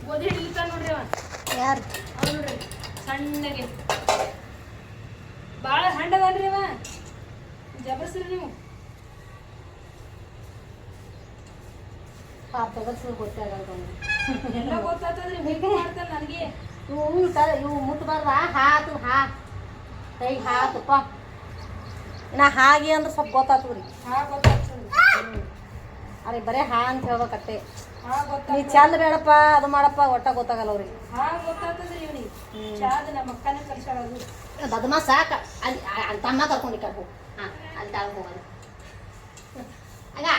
ಗೋಧಿ ಹಿಡಿತಾನ ನೋಡ್ರಿ ಅವ. ಯಾರು ಅವ ನೋಡ್ರಿ ಸಣ್ಣಗೆ ಭಾಳ ಹಂಡದನ್ರಿ ಅವ. ಜಬರ್ಸ್ರಿ ನೀವು. ಪಾಪ ತಗರ್ಸು ಗೊತ್ತೇ ಆಗಲ್ಲ ಎಲ್ಲ ಗೊತ್ತಾಗ್ತದ್ರಿ. ಮಿಕ್ಕು ಮಾಡ್ತಾನೆ ನನಗೆ. ಇವು ಮುಟ್ಬಾರ್ದ ಹಾತು ಕೈ ಹಾತಪ್ಪ ಇನ್ನ ಹಾಗೆ ಅಂದ್ರೆ ಸ್ವಲ್ಪ ಗೊತ್ತಾಗ್ತದ್ರಿ. ಗೊತ್ತಾಗ್ತದ್ರಿ. ಅರೆ ಬರೇ ಅಂತ ಹೇಳ್ಬೇಕಟ್ಟೆ. ಗೊತ್ತಾಗ್ತದೆ. ನೀ ಚಂದ ಬೇಡಪ್ಪ ಅದು ಮಾಡಪ್ಪ ಒಟ್ಟ ಗೊತ್ತಾಗಲ್ಲ ಅವ್ರಿಗೆ. ಗೊತ್ತಾಗ್ತದ್ರಿ ಇವನಿಗೆ. ಚಾದ ನಮ್ಮ ಅಕ್ಕನೇ ಕಲ್ಸಾಳದು. ಬದಮ ಸಾಕ ಅಲ್ಲಿ ಅಲ್ಲಿ ತಮ್ಮ ಕರ್ಕೊಂಡು ಹೋಗು. ಹಾಂ ಅಲ್ಲಿ ತಾಳ್ಗೆ ಹೋಗಲ್ಲ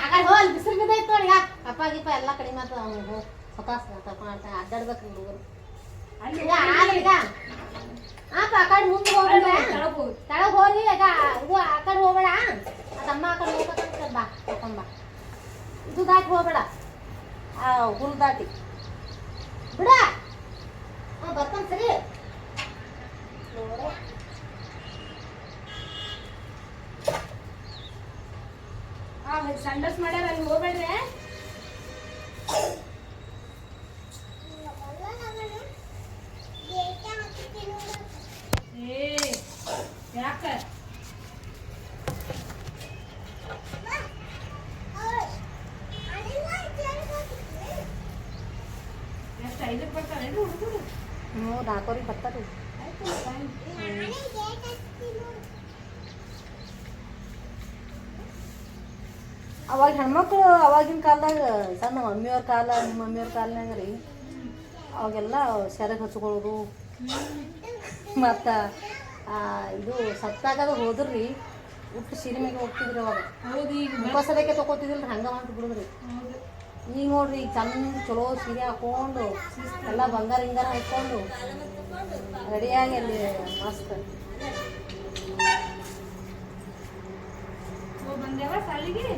ಆಗ ಹೋಗಿ ಬಿಸಿಲು ಬಿದ್ದೈತೆ ನೋಡಿ. ಅಪ್ಪ ಗಿಪ್ಪ ಎಲ್ಲ ಕಡಿಮೆ ಆಗ್ತದೆ. ಅವ್ನು ಸ್ವತಃ ಕರ್ಕೊಂಡು ಆಡ್ತಾನೆ ಅಡ್ಡಾಡ್ಬೇಕ್ರಿ ಹುಡುಗರು. ಈಗ ಈಗ ಹಾಂ ಆ ಕಡೆ ಮುಂದೆ ಹೋಗ್ಬೇಡ. ಕೆಳಗೆ ಹೋಗಿ ಈಗ ಇದು ಆ ಕಡೆ ಹೋಗ್ಬೇಡ. ತಮ್ಮ ಆ ಕಡೆ ಹೋಗ್ಬೇಕಂತ ಬಾ ಕರ್ಕೊಂಡ್ ಬಾ. ಇದು ದಾಟಿ ಹೋಗ್ಬೇಡ. ಹುಲ್ ದಾಟಿ ಬಿಡ. ಹಾಂ ಬರ್ತಾನೆ ಸರಿ. ಸಂಡಸ್ ಮಾಡ್ಯಾರ ಅಲ್ಲಿ ಹೋಗ್ಬೇಡ್ರಿ. ಯಾಕ ಎಷ್ಟು 5ಕ್ಕೆ ಬರ್ತಾರೇನ್ರಿ ಹುಡುಗರು? ಹ್ಞೂ 4 ಬರ್ತಾರೆ. ಅವಾಗ ಹೆಣ್ಮಕ್ಳು ಅವಾಗಿನ ಕಾಲದಾಗ ಸಣ್ಣ ಮಮ್ಮಿಯವ್ರ ಕಾಲ ನಿಮ್ಮ ಮಮ್ಮಿಯವ್ರ ಕಾಲನಾಗ ರೀ ಅವಾಗೆಲ್ಲ ಸೆರಗ್ ಹಚ್ಕೊಳ್ಳೋದು ಮತ್ತು ಇದು ಸತ್ತಾಗದು ಹೋದ್ರಿ ಉಟ್ಟು ಸಿನಿಮೆಗೆ ಹೋಗ್ತಿದ್ರಿ. ಅವಾಗ ಮುಖಸದಕ್ಕೆ ತೊಗೋತಿದಿಲ್ಲ ರೀ. ಹಂಗೆ ಅಂತ ಬಿಡುದ್ರಿ. ಈಗ ನೋಡ್ರಿ ಈಗ ಚಂದ ಚಲೋ ಸೀರೆ ಹಾಕೊಂಡು ಎಲ್ಲ ಬಂಗಾರ ಹಿಂಗಾರ ಹಾಕ್ಕೊಂಡು ರೆಡಿಯಾಗಿ ಅಲ್ಲಿ ಮಸ್ತ್ ಬಂದೇವ ಸಾಲಿಗೆ.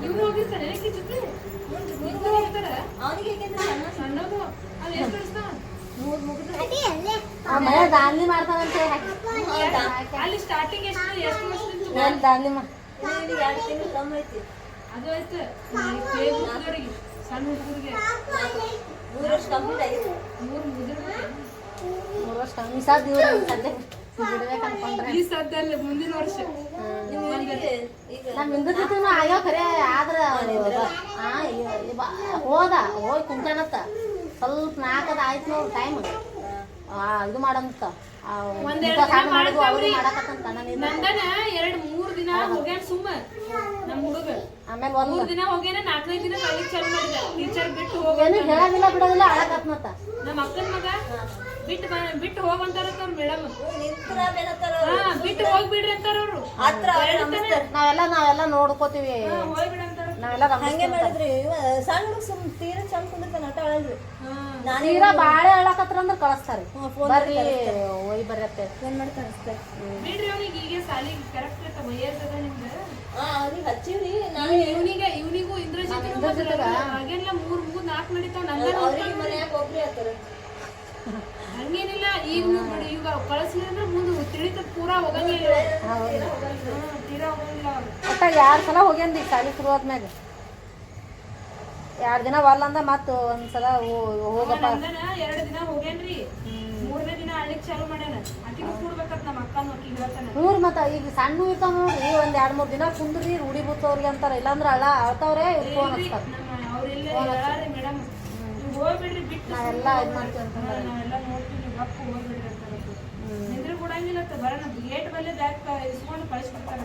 ಇವ್ರು ಹೋಗಿರ್ತಾರೆ ಜೊತೆ ಹೋಗ್ತಾರ. ಸಣ್ಣದು ಅಲ್ಲಿ ಎಷ್ಟು ಕಳಿಸ್ತಾವ ಮನೆ ದಾನ್ಲಿ ಮಾಡ್ತಾರಂತೆ. ಅಲ್ಲಿ ಸ್ಟಾರ್ಟಿಂಗ್ ಎಷ್ಟು ವರ್ಷದಿಂದ ದಾನ್ಲಿ ಅದು ಆಯ್ತು. ಸಣ್ಣ ಹುಡುಗರಿಗೆ 3 ವರ್ಷ ಕಂಪ್ಲೀಟ್ ಆಗಿದೆ. 3 ವರ್ಷ ಸದ್ಯ ಬಿಡ್ಬೇಕು ಅನ್ಕೊಂಡ್ರೆ ಈ ಸದ್ದಲ್ಲಿ ಮುಂದಿನ ವರ್ಷ ನಮ್ಮ ಹಿಂದಿನ ಆಗ್ಯಾವ ಖರೆ. ಆದ್ರೆ ಹೋಗಿ ಕುಂತಾನತ್ತ ಸ್ವಲ್ಪ ನಾಲ್ಕದ ಆಯ್ತು ನೋಡಿ ಟೈಮ್ ಇದು ಮಾಡಂತ ಮಾಡೋದು ಅವ್ರಿಗೆ ಮಾಡಕತ್ತಂತ. ನಂದನ 2-3 ದಿನ ಹೋಗ್ಯಾನ ಸುಮ್ಮ ನಮ್ಮ ಹುಡುಗ. ಆಮೇಲೆ 3 ದಿನ ಹೋಗ್ಯಾನ. 4-5 ದಿನ ಕಲಿಕ್ ಚಾಲು ಮಾಡಿದ. ಟೀಚರ್ ಬಿಟ್ಟು ಏನು ಹೇಳಂಗಿಲ್ಲ ಬಿಡೋದಿಲ್ಲ ಅಳಕತ್ನತ್ತ. ನಮ್ಮ ಅಕ್ಕನ ಮಗ ಬಿಟ್ಟು ಹೋಗಂತಾರ ಅವ್ರು ಮೇಡಮ್. ಬಿಟ್ಟು ಹೋಗ್ಬಿಡ್ರಿ ಅಂತಾರ ಅವ್ರು. ನಾವೆಲ್ಲ ನೋಡ್ಕೋತೀವಿ. ನಾವೆಲ್ಲ ಹಂಗೆ ಮಾಡಿದ್ರಿ. ಸಣ್ಣ ಹುಡುಗ ತೀರಾ ಚಂದ ಕುಂದಿರ್ತಾನ ಆಟ ಆಡಲ್ರಿ. ತೀರಾ ಬಾಳೆ ಹೇಳಕತ್ರ ಅಂದ್ರೆ ಕಳಿಸ್ತಾರೆ. ಬರ್ರಿ ಒಯ್ ಬರ್ರಿ ಅಂತ ಫೋನ್ ಮಾಡಿ ಕಳಿಸ್ತಾರೆ. ಬಿಡ್ರಿ ಅವ್ನಿಗೆ ಈಗ ಸಾಲಿಗೆ ಕರೆಕ್ಟ್ ಇರ್ತ ವಯಸ್ಸದ ನಿಮ್ಗೆ. ಅವ್ರಿಗೆ ಹಚ್ಚಿವ್ರಿ. ಇವನಿಗೂ ಇಂದ್ರಜಿತ್ ಹಾಗೆಲ್ಲ 3-4 ನಡೀತಾವ. ಅವ್ರಿಗೆ ಮನ್ಯಾಗ ಒಬ್ರಿ ಆತಾರ. ಹಂಗೇನಿಲ್ಲ. ಈಗ ನೋಡಿ ಈಗ ಕಳಿಸ್ಲಿ ಅಂದ್ರೆ ಮುಂದೆ ತಿಳಿತ ಪೂರಾ ಹೋಗಂಗಿಲ್ಲ. ತೀರಾ ಹೋಗಂಗಿಲ್ಲ. ಒಟ್ಟ 2 ಸಲ ಹೋಗ್ಯಾನ್ರಿ ಶಾಲೆ ಶುರು ಆದ್ಮ್ಯಾಗ. 2 ದಿನ ವಲ್ಲ ಅಂದ ಮತ್ತೆ ಒಂದ್ಸಲ ಹೋಗಪ್ಪ. 2 ದಿನ ಹೋಗ್ಯಾನ್ರಿ. 3ನೇ ದಿನ ಅಳ್ಳಿಕ್ ಚಾಲು ಮಾಡ್ಯಾನ. ಆಕಿನೂ ಕೂಡ್ಬೇಕತ್ ನಮ್ಮ ಅಕ್ಕನೂ ಆಕಿ ಹೇಳ್ತಾನೆ. ಮತ್ತೆ ಈಗ ಸಣ್ಣ ಇರ್ತಾವ ನೋಡ್ರಿ. 1-2-3 ದಿನ ಕುಂದ್ರಿ ರೂಢಿ ಬುತ್ತವ್ರಿಗೆ ಅಂತಾರ. ಇಲ್ಲಾಂದ್ರ ಅಳ್ತಾವ್ರೆ ಫೋನ್ ಹಚ್ತಾರ. ಮೇಡಮ್ ಹೋಗ್ಬಿಡ್ರಿ ಬಿಟ್ಟು ನಾವೆಲ್ಲ ಇದು ಮಾಡ್ತೀವಿ ಅಂತಂದ್ರೆ ನಾವೆಲ್ಲ ನೋಡ್ತೀವಿ. ಗಪ್ಪ ಹೋಗ್ಬಿಡ್ರಿ ಅಂತಾರ. ನಿಂದ್ರೆ ಕೊಡಂಗಿಲ್ಲ ಬರೋಣ ಗೇಟ್ ಮೇಲೆ ಬ್ಯಾಗ್ ಇಸ್ಕೊಂಡು ಕಳಿಸ್ಬಿಡ್ತಾರ.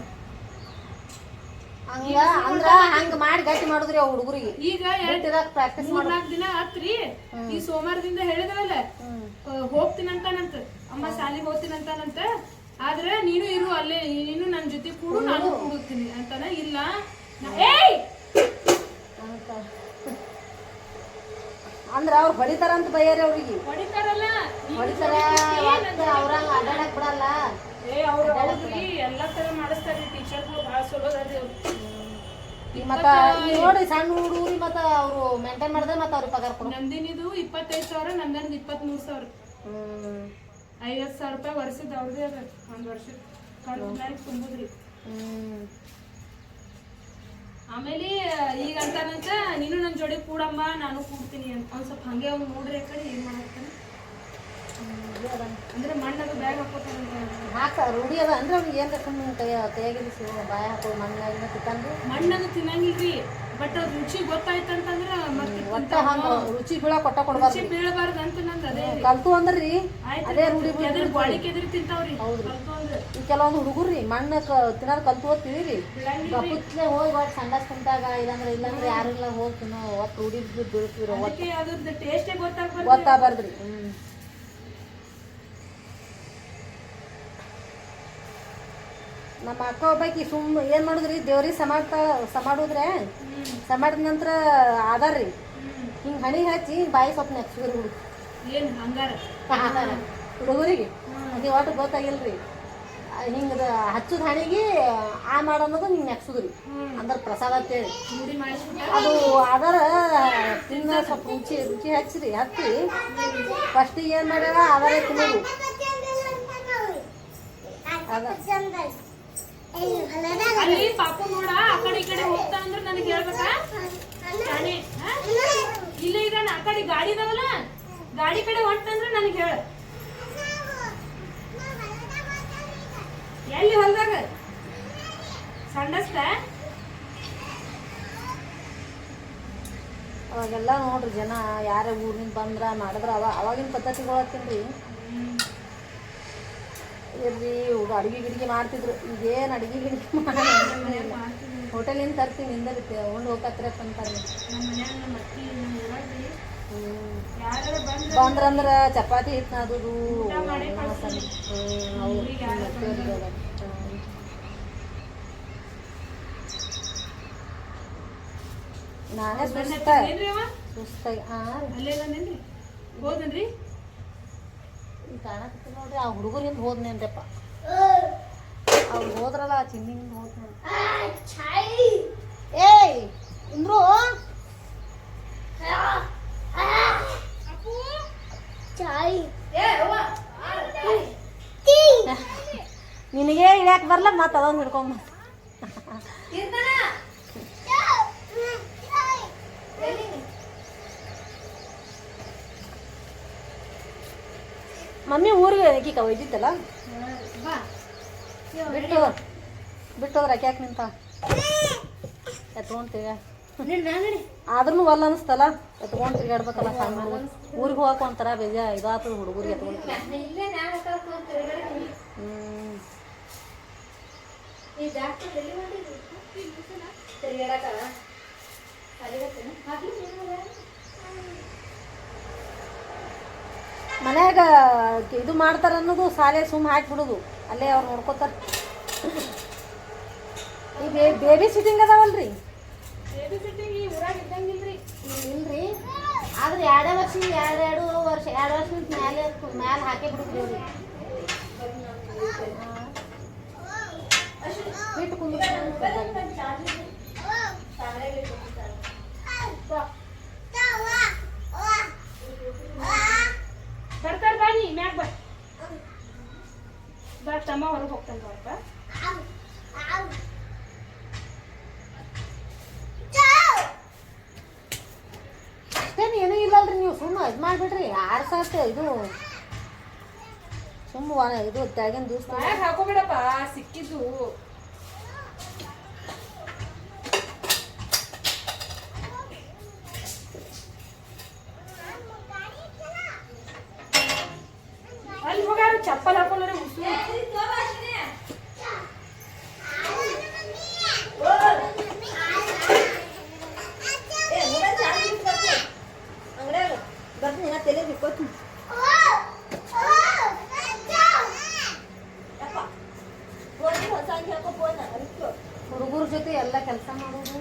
ಅಂದ್ರ ಹಂಗ ಮಾಡಿ ಗಟ್ಟಿ ಮಾಡುದ್ರಿ ಅವ್ ಹುಡುಗರಿಗೆ. ಈಗ ಪ್ರಾಕ್ಟೀಸ್ 3-4 ದಿನ ಆತ್ರಿ. ಈ ಸೋಮವಾರದಿಂದ ಹೇಳಿದ್ರಲ್ಲ ಹೋಗ್ತೀನಂತಾನಂತ. ಅಮ್ಮ ಶಾಲಿಗೆ ಹೋಗ್ತೀನಂತಾನಂತ. ಆದ್ರೆ ನೀನು ಇರು ಅಲ್ಲೇ, ನೀನು ನನ್ನ ಜೊತೆ ಕೂಡು, ನಾನು ಕೂಡುತ್ತೀನಿ ಅಂತಾನ. ಇಲ್ಲ ಅಂದ್ರ ಅವ್ರು ಹೊಡಿತಾರಂತ ಬಯ್ಯಾರ. ಅವ್ರಿಗೆ ಹೊಡಿತಾರಲ್ಲ ಹೊಡಿತಾರ. ಅವ್ರಂಗ ಅಡ್ಡಾಡಕ್ ಬಿಡಲ್ಲ. ಎಲ್ಲ ತರ ಮಾಡಿಸ್ತಾರ್ರಿ ಟೀಚರ್ಗಳು. ಭಾಳ ಚಲೋದಾರ್ರಿ ಅವ್ರು. ಮತ್ತ ನೋಡಿ ಸಣ್ಣ ಹುಡುಗರಿ ಮತ್ತ ಅವ್ರು ಮೇಂಟೈನ್ ಮಾಡಿದ್ರೆ ಮತ್ತೆ ಅವ್ರಿಗೆ ಪಗಾರ ಕೊಡು. ನಂದಿನಿದು 25,000, ನಂದನದು 23,000. 50,000 ರೂಪಾಯಿ ವರ್ಷದ ಅವ್ರದೇ ಅದ. 1 ವರ್ಷದ ತುಂಬುದ್ರಿ. ಆಮೇಲೆ ಈಗ ಅಂತಾನಂತ ನೀನು ನನ್ನ ಜೋಡಿ ಕೂಡಮ್ಮ ನಾನು ಕೂಡ್ತೀನಿ ಅಂತ ಒಂದ್ ಸ್ವಲ್ಪ ಹಂಗೆ ಅವ್ನು ನೋಡ್ರಿ ಆ ಕಡೆ ಏನ್ ಮಾಡಾಕ್ತಾನೆ ಅಂದ್ರೆ ಮಣ್ಣದು ಬ್ಯಾಗ್ ಹಾಕೋತಾರಂತ ಹಾಕ ರೂಢಿ ಅದ ಅಂದ್ರೆ ಅವ್ನಿಗೆ ಏನ್ರ ಸುಮ್ಮನೆ ಕೈಯಾಗಿರಿಸಿ ಬಾಯ ಹಾಕೋದು ಮಣ್ಣಾಗಿನ ತಿಕ್ಕಂದು ಮಣ್ಣದು ತಿನ್ನಂಗಿಲ್ರಿ ಬಟ್ ಅದ್ ರುಚಿ ಗೊತ್ತಾಯ್ತಂತಂದ್ರ ಒಟ್ಟ ಹಂಗ ರುಚಿ ಬೀಳ ಕೊಟ್ಟ ಕೊಡ್ಬಾರ್ದು ರುಚಿ ಬೀಳಬಾರ್ದು ಅಂತ ನಂದು ಅದೇ ಕಲ್ತು ಅಂದ್ರಿ ಅದೇ ರೂಢಿ ಎದ್ರ ಬಾಳಿಕೆ ಎದುರು ತಿಂತಾವ್ರಿ ಹೌದ್ರಿ. ಕಲ್ತು ಅಂದ್ರೆ ಈ ಕೆಲವೊಂದು ಹುಡುಗರ್ರಿ ಮಣ್ಣು ತಿನ್ನೋದು ಕಲ್ತು ಓದ್ತೀವಿ ಗಪ್ಪತ್ಲೆ ಹೋಗಿ ಒಟ್ಟು ಸಂಡಾಸ್ ಕುಂತಾಗ ಇಲ್ಲಾಂದ್ರೆ ಯಾರಿಲ್ಲ ಹೋಗಿ ತಿನ್ನೋ ಒಟ್ಟು ರೂಢಿ ಬೀಳ್ತೀವಿ ಅದಕ್ಕೆ ಅದ್ರದ್ದು ಟೇಸ್ಟೇ ಗೊತ್ತಾಗ್ಬಾರ್ದು ಗೊತ್ತಾಗಬಾರ್ದ್ರಿ ನಮ್ಮ ಅಕ್ಕ ಒಬ್ಬಾಕಿ ಏನು ಮಾಡಿದ್ರಿ ದೇವ್ರಿಗೆ ಸಮಾಡುದ್ರೆ ಸಮಾಡಿದ ನಂತರ ಆದಾರ್ರಿ ಹಿಂಗೆ ಹಣಿ ಹಚ್ಚಿ ಬಾಯಿ ಸ್ವಲ್ಪ ನೆಕ್ಸಿದ್ರಿ ಏನ್ ಹಂಗಾರ ಹುಡುಗರಿಗೆ ಅದೇ ಒಟ್ಟು ಗೊತ್ತಾಗಿಲ್ರಿ ಹಿಂಗೆ ಹಚ್ಚದ ಹಣಿಗೆ ಆ ಮಾಡೋದು ಹಿಂಗೆ ನೆಕ್ಸುದ್ರಿ ಅಂದ್ರೆ ಪ್ರಸಾದ ಅಂತೇಳಿ ರೂಢಿ ಮಾಡಿಸ್ಬಿಟ್ಟ ಅದು ಅದರ ತಿನ್ನ ಸ್ವಲ್ಪ ರುಚಿ ಹಚ್ಚಿರಿ ಹಚ್ಚಿ ಫಸ್ಟಿಗೆ ಏನು ಮಾಡ್ಯಾರ ಅದರೇ ತಿನ್ನೋದು ಅಲ್ಲಿ ಪಾಪು ನೋಡ ಆ ಕಡೆ ಈ ಕಡೆ ಹೋಗ್ತಾ ಅಂದ್ರೆ ನನಗೆ ಹೇಳ್ಬೇಕಾ ಶಾಣೆ, ಹಾ? ಇಲ್ಲ ಈಗ ಆ ಕಡೆ ಗಾಡಿ ಇದಾವಲ್ಲ ಗಾಡಿ ಕಡೆ ಹೊಂಟಂದ್ರೆ ನನಗೆ ಹೇಳ ಎಲ್ಲಿ ಹೊಲ್ದಾಗ ಸಂಡಸ್ತ ಅವಾಗೆಲ್ಲ ನೋಡ್ರಿ ಜನ ಯಾರೇ ಊರಿನಿಂದ ಬಂದ್ರ ಮಾಡಿದ್ರ ಅವಾಗಿನ ಪದ್ಧತಿಗಳು ಹಾಕ್ತೀನಿ ಇರ್ರಿ ಅಡುಗೆ ಗಿಡಿಗೆ ಮಾಡ್ತಿದ್ರು ಈಗೇನು ಅಡುಗೆ ಗಿಡಿಗೆ ಹೋಟೆಲಿಂದ ತರ್ತೀನಿ ಹಿಂದೆ ಉಂಡು ಹೋಗತ್ರಪ್ಪ ಅಂತಾರೆ ಬಂದ್ರಂದ್ರ ಚಪಾತಿ ಹಿಟ್ಟು ನಾದುದು ನಾನೇ ಸುಸ್ತಾಗಿ ಹೋದನ್ರಿ ಈ ಕಾಣಕತ್ತಿ ನೋಡ್ರಿ ಆ ಹುಡುಗರಿಂದ ಹೋದ್ನೇನ್ರಪ್ಪ ಅವ್ರು ಹೋದ್ರಲ್ಲ ಆ ಚಿನ್ನಿಂದ ಹೋದ್ನ ಏಯ್ ಇಂದ್ರು ನಿನಗೆ ಇಳ್ಯಾಕೆ ಬರಲ್ಲ ಮತ್ತೆ ಅದೊಂದು ಹಿಡ್ಕೊಂಬ ಮಮ್ಮಿ ಊರಿಗೆ ಏಕೀಕ ಒಯ್ದಿದ್ದಲ್ಲ ಬಿಟ್ಟೋದ್ರ ಯಾಕೆ ನಿಂತ ಎತ್ಕೊಂಡು ತಿರ್ಗಾ ಆದ್ರೂ ಒಲ್ಲ ಅನಿಸ್ತಲ್ಲ ಎತ್ಕೊಂಡು ತಿರ್ಗಾಡ್ಬೇಕಲ್ಲ ಸಣ್ಣ ಊರಿಗೆ ಹೋಗಕ್ಕೆ ಒಂಥರ ಇದಾಗ್ತದ ಹುಡುಗರಿಗೆ ಎತ್ಕೊಂಡು ಮನ್ಯಾಗ ಇದು ಮಾಡ್ತಾರ ಅನ್ನೋದು ಸಾಲೆ ಸುಮ್ಮ ಹಾಕಿಬಿಡೋದು ಅಲ್ಲೇ ಅವ್ರು ನೋಡ್ಕೋತಾರ ಈ ಬೇಬಿ ಸಿಟ್ಟಿಂಗ್ ಅದಾವಲ್ರಿ ಇಲ್ರಿ ಆದ್ರೆ 2 ವರ್ಷ 2 ವರ್ಷದ ಮ್ಯಾಲೆ ಹಾಕೇ ಬಿಡುದ್ರಿ ಅವ್ರಿಗೆ ಬಿಟ್ಟು ಬರ್ತಾರ ಬನ್ನಿ ಮ್ಯಾಗ ಬಾ ತಮ್ಮ ಹೊರಗೆ ಹೋಗ್ತಾನ ಬರ್ತ ಅಷ್ಟೇನು ಏನೂ ಇಲ್ಲಲ್ರಿ ನೀವು ಸುಮ್ಮ ಇದು ಮಾಡಿಬಿಡ್ರಿ 6 ಸಾಕು ಇದು ಸುಮ್ಮ ಇದು ತೆಗಿನ ದಿವಸ ಹಾಕೋಬೇಡಪ್ಪ ಸಿಕ್ಕಿದ್ದು ಅಲ್ಲಿ ಹೋಗಾರ ಚಪ್ಪಲ್ ಹಾಕೊಳ್ಳೋರೆ ಉಸು ಬರ್ತೀನಿ ತಲೆ ಬಿಕ್ಕೋತೀನಿ ಹುಡುಗರ ಜೊತೆ ಎಲ್ಲ ಕೆಲಸ ಮಾಡೋದು